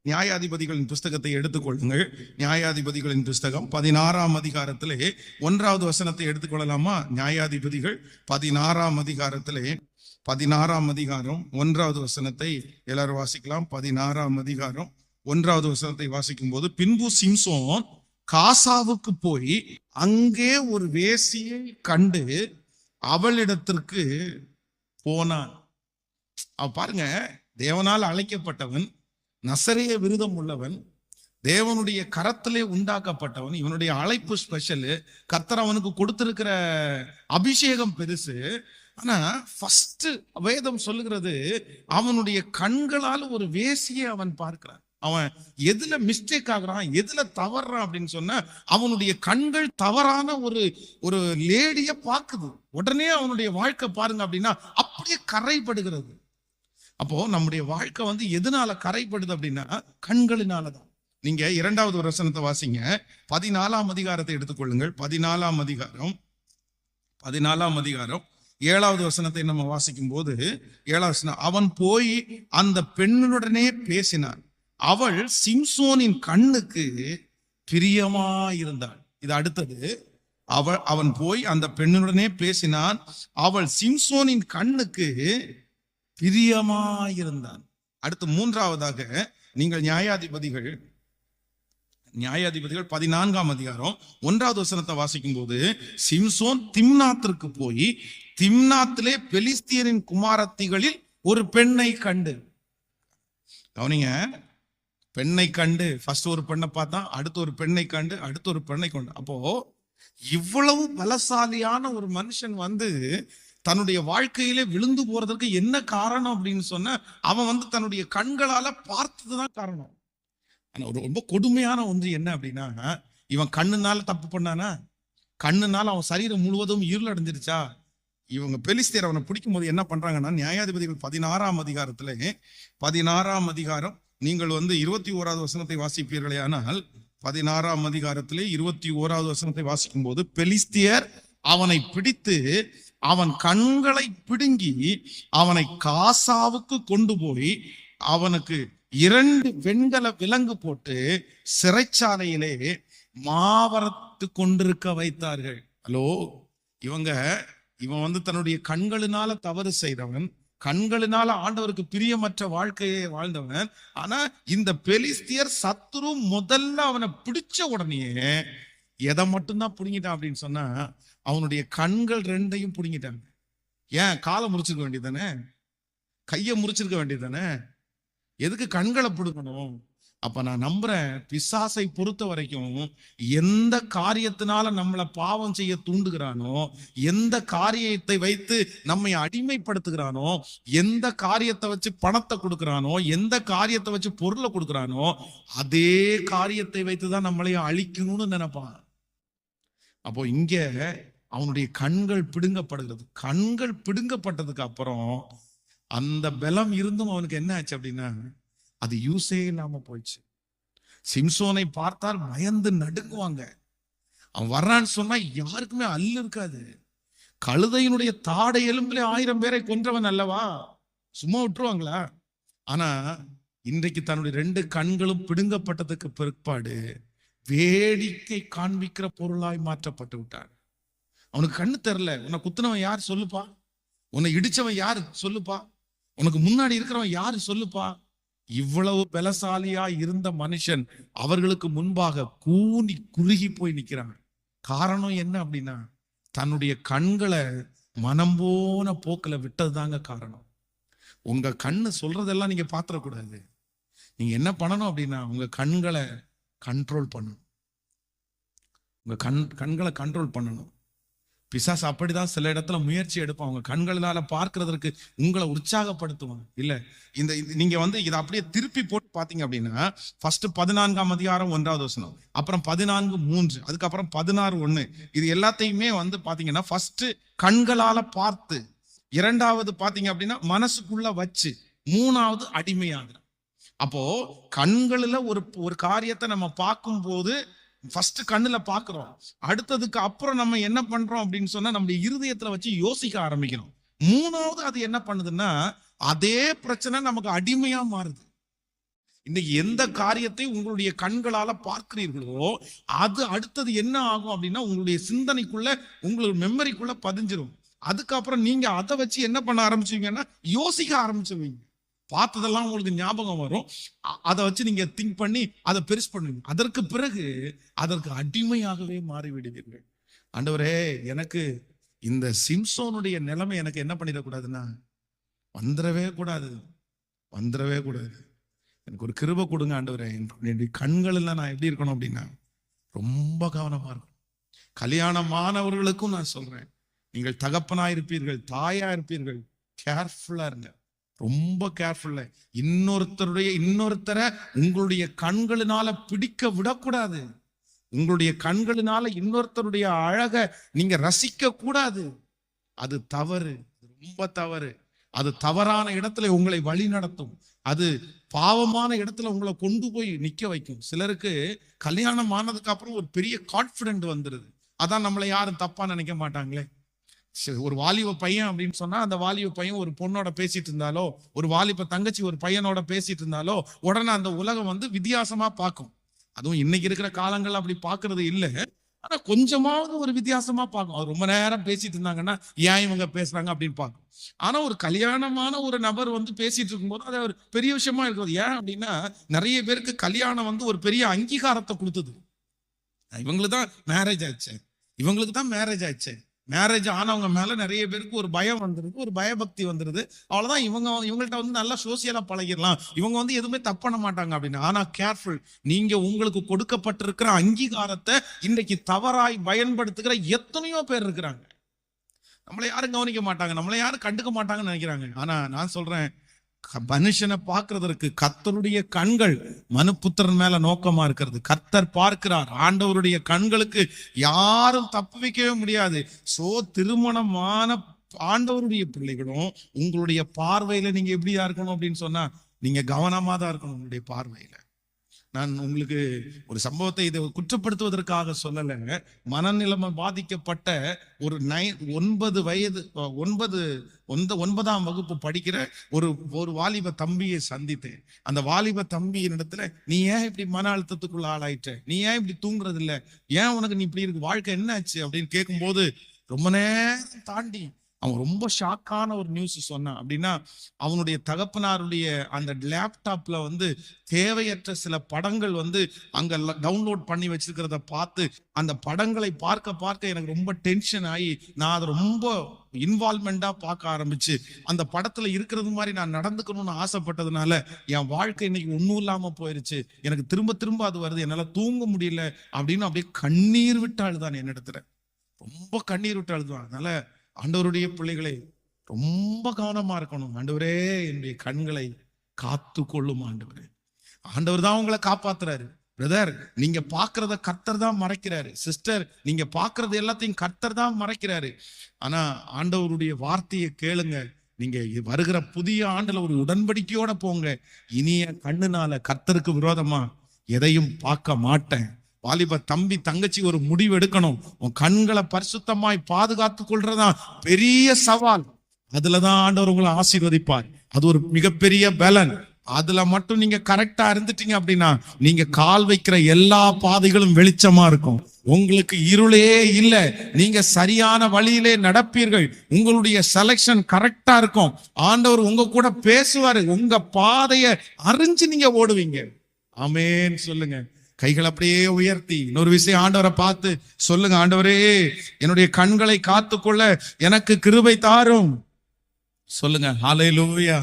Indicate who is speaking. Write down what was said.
Speaker 1: நியாயாதிபதிகளின் புஸ்தகத்தை எடுத்துக்கொள்ளுங்கள். நியாயாதிபதிகளின் புஸ்தகம் 16ஆம் அதிகாரத்திலே 1வது வசனத்தை எடுத்துக்கொள்ளலாமா? நியாயாதிபதிகள் 16ஆம் அதிகாரத்திலே 16ஆம் அதிகாரம் 1வது வசனத்தை எல்லாரும் வாசிக்கலாம். 16ஆம் அதிகாரம் 1வது வசனத்தை வாசிக்கும் போது, பின்பு சிம்சோன் காசாவுக்கு போய் அங்கே ஒரு வேசியை கண்டு அவளிடத்திற்கு போனான். பாருங்க, தேவனால் அழைக்கப்பட்டவன், நசரேய விருதம் உள்ளவன், தேவனுடைய கரத்திலே உண்டாக்கப்பட்டவன். இவனுடைய அழைப்பு ஸ்பெஷலு. கர்த்தர் அவனுக்கு கொடுத்திருக்கிற அபிஷேகம் பெருசு. ஆனா ஃபர்ஸ்ட் வேதம் சொல்லுகிறது, அவனுடைய கண்களால் ஒரு வேசியை அவன் பார்க்கிறான். அவன் எதுல மிஸ்டேக் ஆகுறான், எதுல தவறான் அப்படின்னு சொன்னா, அவனுடைய கண்கள் தவறான ஒரு லேடிய பார்க்குது. உடனே அவனுடைய வாழ்க்கை பாருங்க அப்படின்னா அப்படியே கரைப்படுகிறது. அப்போ நம்முடைய வாழ்க்கை எதனால கரைப்படுது அப்படின்னா கண்களினாலதான். நீங்க 2வது வசனத்தை வாசிங்க. 14ஆம் அதிகாரத்தை எடுத்துக்கொள்ளுங்கள். 14ஆம் அதிகாரம் 7வது வசனத்தை நம்ம வாசிக்கும் போது, 7வது வசனம், அவன் போய் அந்த பெண்ணுடனே பேசினான், அவள் சிம்சோனின் கண்ணுக்கு பிரியமாயிருந்தாள். இது அடுத்தது. அவன் போய் அந்த பெண்ணுடனே பேசினான், அவள் சிம்சோனின் கண்ணுக்கு பிரியமாயிருந்தான். அடுத்து 3வதாக நீங்கள் நியாயாதிபதிகள் 14ஆம் அதிகாரம் 1வது வசனத்தை வாசிக்கும் போது, சிம்சோன் திம்னாத்திற்கு போய் திம்னாத்திலே பெலிஸ்தியரின் குமாரத்திகளில் ஒரு பெண்ணை கண்டு. கவனிங்க, பெண்ணை கண்டு, ஃபர்ஸ்ட் ஒரு பெண்ணை பார்த்தா, அடுத்து ஒரு பெண்ணை கண்டு, அடுத்து ஒரு பெண்ணை கொண்டு. அப்போ இவ்வளவு பலசாலியான ஒரு மனுஷன் தன்னுடைய வாழ்க்கையிலே விழுந்து போறதற்கு என்ன காரணம் அப்படின்னு சொன்ன, அவன் தன்னுடைய கண்களால பார்த்ததுதான் காரணம். ஆனா ரொம்ப கொடுமையான ஒன்று என்ன அப்படின்னா, இவன் கண்ணுனால தப்பு பண்ணானா? கண்ணுனால அவன் சரீரம் முழுவதும் இருள் அடைஞ்சிருச்சா? இவங்க பெலிஸ்தியர் அவனை பிடிக்கும் போது என்ன பண்றாங்கன்னா, நியாயாதிபதிகள் 16ஆம் அதிகாரத்துல 16ஆம் அதிகாரம் நீங்கள் 21வது வசனத்தை வாசிப்பீர்களே ஆனால், 16ஆம் அதிகாரத்திலே 21வது வசனத்தை வாசிக்கும் போது, பெலிஸ்தியர் அவனை பிடித்து அவன் கண்களை பிடுங்கி அவனை காசாவுக்கு கொண்டு போய் அவனுக்கு 2 வெண்கல விலங்கு போட்டு சிறைச்சாலையிலே மாவரத்து கொண்டிருக்க வைத்தார்கள். ஹலோ, இவன் தன்னுடைய கண்களினால தவறு செய்தவன், கண்களினால ஆண்டவருக்கு பிரியமற்ற வாழ்க்கையை வாழ்ந்தவன். ஆனா இந்த பெலிஸ்தியர் சத்துரு முதல்ல அவனை பிடிச்ச உடனே எதை மட்டும்தான் புடுங்கிட்டான் அப்படின்னு சொன்னா, அவனுடைய கண்கள் 2ஐயும் புடுங்கிட்டாங்க. ஏன்? காலை முறிச்சிருக்க வேண்டியதானே, கையை முறிச்சிருக்க வேண்டியதானே, எதுக்கு கண்களை பிடுங்கணும்? அப்ப நான் நம்புறேன், பிசாசை பொறுத்த வரைக்கும் எந்த காரியத்தினால நம்மளை பாவம் செய்ய தூண்டுகிறானோ, எந்த காரியத்தை வைத்து நம்மை அடிமைப்படுத்துகிறானோ, எந்த காரியத்தை வச்சு பணத்தை கொடுக்கிறானோ, எந்த காரியத்தை வச்சு பொருளை கொடுக்கிறானோ, அதே காரியத்தை வைத்துதான் நம்மளை அழிக்கணும்னு நினைப்பான். அப்போ இங்க அவனுடைய கண்கள் பிடுங்கப்படுகிறது. கண்கள் பிடுங்கப்பட்டதுக்கு அப்புறம் அந்த பலம் இருந்தும் அவனுக்கு என்ன ஆச்சு அப்படின்னா, அது யூஸே இல்லாம போயிடுச்சு. சிம்சோனை பார்த்தால் பயந்து நடுங்குவாங்க. அவன் வர்றான்னு சொன்னா யாருக்குமே அல்லு இருக்காது. கழுதையினுடைய தாடை எலும்பிலே 1000 பேரை கொன்றவன் அல்லவா, சும்மா விட்டுருவாங்களா? ஆனா இன்றைக்கு தன்னுடைய 2 கண்களும் பிடுங்கப்பட்டதுக்கு பிற்பாடு வேடிக்கை காண்பிக்கிற பொருளாய் மாற்றப்பட்டு விட்டான். அவனுக்கு கண்ணு தெரியல. உன்னை குத்துனவன் யார் சொல்லுப்பா, உன்னை இடிச்சவன் யாரு சொல்லுப்பா, உனக்கு முன்னாடி இருக்கிறவன் யாரு சொல்லுப்பா. இவ்வளவு பலசாலியா இருந்த மனுஷன் அவர்களுக்கு முன்பாக கூனி குறுகி போய் நிற்கிறான். காரணம் என்ன அப்படின்னா, தன்னுடைய கண்களை மனம் போன போக்குல விட்டதுதாங்க காரணம். உங்க கண்ணு சொல்றதெல்லாம் நீங்க பாத்திரக்கூடாது. நீங்க என்ன பண்ணணும் அப்படின்னா, உங்க கண்களை கண்ட்ரோல் பண்ணணும். உங்க கண்களை கண்ட்ரோல் பண்ணணும். பிசாசு அப்படிதான் சில இடத்துல முயற்சி எடுப்பான். அவங்க கண்களால பார்க்கிறதுக்கு உங்களை உற்சாகப்படுத்துவாங்க. இல்ல இந்த நீங்க இதை அப்படியே திருப்பி போட்டு பாத்தீங்க அப்படின்னா, ஃபர்ஸ்ட் 14ஆம் அதிகாரம் 1வது வசனம், அப்புறம் 14:3, அதுக்கப்புறம் 16:1, இது எல்லாத்தையுமே பாத்தீங்கன்னா ஃபர்ஸ்ட் கண்களால பார்த்து, 2வது பாத்தீங்க அப்படின்னா மனசுக்குள்ள வச்சு, 3வது அடிமையாகிற. அப்போ கண்களில் ஒரு காரியத்தை நம்ம பார்க்கும் போது ஃபர்ஸ்ட் கண்ணுல பாக்குறோம். அடுத்ததுக்கு அப்புறம் நம்ம என்ன பண்றோம் அப்படின்னு சொன்னா, நம்முடைய இருதயத்துல வச்சு யோசிக்க ஆரம்பிக்கிறோம். 3வது அது என்ன பண்ணுதுன்னா, அதே பிரச்சனை நமக்கு அடிமையா மாறுது. இன்னைக்கு எந்த காரியத்தை உங்களுடைய கண்களால பார்க்கிறீர்களோ அது அடுத்தது என்ன ஆகும் அப்படின்னா உங்களுடைய சிந்தனைக்குள்ள, உங்களுடைய மெமரிக்குள்ள பதிஞ்சிரும். அதுக்கப்புறம் நீங்க அதை வச்சு என்ன பண்ண ஆரம்பிச்சுவீங்கன்னா யோசிக்க ஆரம்பிச்சுவீங்க. பார்த்ததெல்லாம் உங்களுக்கு ஞாபகம் வரும். அதை வச்சு நீங்க திங்க் பண்ணி அதை பெருசு பண்ணுவீங்க. அதற்கு பிறகு அதற்கு அடிமையாகவே மாறிவிடுவீர்கள். ஆண்டவரே, எனக்கு இந்த சிம்சோனுடைய நிலைமை எனக்கு என்ன பண்ணிடக்கூடாதுன்னா வந்துடவே கூடாது, வந்துடவே கூடாது. எனக்கு ஒரு கிருபை கொடுங்க ஆண்டவரே. என்னுடைய கண்கள் எல்லாம் நான் எப்படி இருக்கணும் அப்படின்னா ரொம்ப கவனமா இருக்கும். கல்யாணமானவர்களுக்கும் நான் சொல்றேன், நீங்கள் தகப்பனா இருப்பீர்கள், தாயா இருப்பீர்கள், கேர்ஃபுல்லா இருங்க, ரொம்ப கேர்ஃபுல்லா. இன்னொருத்தரை உங்களுடைய கண்களினால பிடிக்க விடக்கூடாது. உங்களுடைய கண்களினால இன்னொருத்தருடைய அழக நீங்க ரசிக்க கூடாது. அது தவறு, ரொம்ப தவறு. அது தவறான இடத்துல உங்களை வழி நடத்தும். அது பாவமான இடத்துல உங்களை கொண்டு போய் நிக்க வைக்கும். சிலருக்கு கல்யாணம் ஆனதுக்கு அப்புறம் ஒரு பெரிய கான்பிடென்ட் வந்துருது. அதான் நம்மளை யாரும் தப்பா நினைக்க மாட்டாங்களே. ஒரு வாலிப பையன் அப்படின்னு சொன்னா அந்த வாலிப பையன் ஒரு பொண்ணோட பேசிட்டு இருந்தாலோ, ஒரு வாலிப தங்கச்சி ஒரு பையனோட பேசிட்டு இருந்தாலோ உடனே அந்த உலகம் வித்தியாசமா பார்க்கும். அதுவும் இன்னைக்கு இருக்கிற காலங்கள் அப்படி பாக்குறது இல்லை. ஆனா கொஞ்சமாவது ஒரு வித்தியாசமா பார்க்கும். அவர் ரொம்ப நேரம் பேசிட்டு இருந்தாங்கன்னா ஏன் இவங்க பேசுறாங்க அப்படின்னு பார்க்கும். ஆனா ஒரு கல்யாணமான ஒரு நபர் பேசிட்டு இருக்கும்போது அது ஒரு பெரிய விஷயமா இருக்குது. ஏன் அப்படின்னா நிறைய பேருக்கு கல்யாணம் ஒரு பெரிய அங்கீகாரத்தை கொடுத்தது. இவங்களுக்கு தான் மேரேஜ் ஆச்சு, இவங்களுக்கு தான் மேரேஜ் ஆச்சு. மேரேஜ் ஆனவங்க மேல நிறைய பேருக்கு ஒரு பயம் வந்துருது, ஒரு பயபக்தி வந்துருது. அவ்வளவுதான், இவங்கள்ட்ட நல்லா சோசியலா பழகிடலாம், இவங்க எதுவுமே தப்பு பண்ண மாட்டாங்க அப்படின்னு. ஆனா கேர்ஃபுல், நீங்க உங்களுக்கு கொடுக்கப்பட்டிருக்கிற அங்கீகாரத்தை இன்றைக்கு தவறாய் பயன்படுத்துகிற எத்தனையோ பேர் இருக்கிறாங்க. நம்மளை யாரும் கவனிக்க மாட்டாங்க, நம்மளை யாரும் கண்டுக்க மாட்டாங்கன்னு நினைக்கிறாங்க. ஆனா நான் சொல்றேன், மனுஷனை பார்க்கிறதற்கு கர்த்தருடைய கண்கள் மனுபுத்திரன் மேல நோக்கமா இருக்கிறது. கர்த்தர் பார்க்கிறார். ஆண்டவருடைய கண்களுக்கு யாரும் தப்பு வைக்கவே முடியாது. சோ திருமணமான ஆண்டவருடைய பிள்ளைகளும் உங்களுடைய பார்வையில நீங்க எப்படியா இருக்கணும் அப்படின்னு சொன்னா நீங்க கவனமா தான் இருக்கணும். உங்களுடைய பார்வையில நான் உங்களுக்கு ஒரு சம்பவத்தை இதை குற்றப்படுத்துவதற்காக சொல்லலைங்க. மனநிலைமை பாதிக்கப்பட்ட ஒரு 9ஆம் வகுப்பு படிக்கிற ஒரு வாலிப தம்பியை சந்தித்தேன். அந்த வாலிப தம்பியின் இடத்துல, நீ ஏன் இப்படி மன அழுத்தத்துக்குள்ள ஆளாயிட்ட, நீ ஏன் இப்படி தூங்குறது இல்லை, ஏன் உனக்கு நீ இப்படி இருக்கு, வாழ்க்கை என்ன ஆச்சு அப்படின்னு கேட்கும்போது ரொம்ப நேரம் தாண்டி அவன் ரொம்ப ஷாக்கான ஒரு நியூஸ் சொன்னான். அப்படின்னா அவனுடைய தகப்பனாருடைய அந்த லேப்டாப்ல தேவையற்ற சில படங்கள் அங்க டவுன்லோட் பண்ணி வச்சிருக்கிறத பார்த்து அந்த படங்களை பார்க்க எனக்கு ரொம்ப டென்ஷன் ஆகி நான் அதை ரொம்ப இன்வால்மெண்டா பார்க்க ஆரம்பிச்சு அந்த படத்துல இருக்கிறது மாதிரி நான் நடந்துக்கணும்னு ஆசைப்பட்டதுனால என் வாழ்க்கை இன்னைக்கு ஒன்றும் இல்லாம போயிருச்சு. எனக்கு திரும்ப திரும்ப அது வருது, என்னால தூங்க முடியல அப்படின்னு அப்படியே கண்ணீர் விட்டு அழுதான். என்னிடத்துல ரொம்ப கண்ணீர் விட்டு அழுதான். அதனால ஆண்டவருடைய பிள்ளைகளை ரொம்ப கவனமா இருக்கணும். ஆண்டவரே, என்னுடைய கண்களை காத்து கொள்ளும் ஆண்டவரே. ஆண்டவர் தான் உங்களை காப்பாத்துறாரு. பிரதர், நீங்க பாக்குறத கர்த்தர் தான் மறைக்கிறாரு. சிஸ்டர், நீங்க பாக்குறது எல்லாத்தையும் கர்த்தர் தான் மறைக்கிறாரு. ஆனா ஆண்டவருடைய வார்த்தையை கேளுங்க. நீங்க வருகிற புதிய ஆண்டுல ஒரு உடன்படிக்கையோட போங்க. இனிய கண்ணுனால கர்த்தருக்கு விரோதமா எதையும் பார்க்க மாட்டேன். வாலிப தம்பி தங்கச்சி ஒரு முடிவு எடுக்கணும். உன் கண்களை பரிசுத்தமாய் பாதுகாத்து கொள்றதா பெரிய சவால். அதுலதான் ஆண்டவர் உங்களை ஆசீர்வதிப்பார். அது ஒரு மிகப்பெரிய பலன். அதுல மட்டும் நீங்க கரெக்டா இருந்துட்டீங்க அப்படின்னா நீங்க கால் வைக்கிற எல்லா பாதைகளும் வெளிச்சமா இருக்கும். உங்களுக்கு இருளே இல்லை. நீங்க சரியான வழியிலே நடப்பீர்கள். உங்களுடைய செலக்ஷன் கரெக்டா இருக்கும். ஆண்டவர் உங்க கூட பேசுவாரு. உங்க பாதையை அறிஞ்சு நீங்க ஓடுவீங்க. ஆமென் சொல்லுங்க. கைகள் அப்படியே உயர்த்தி இன்னொரு விஷயம் ஆண்டவரை பார்த்து சொல்லுங்க, ஆண்டவரே, என்னுடைய கண்களை காத்துக்கொள்ள எனக்கு கிருபை தாரும். சொல்லுங்க. ஹல்லேலூயா.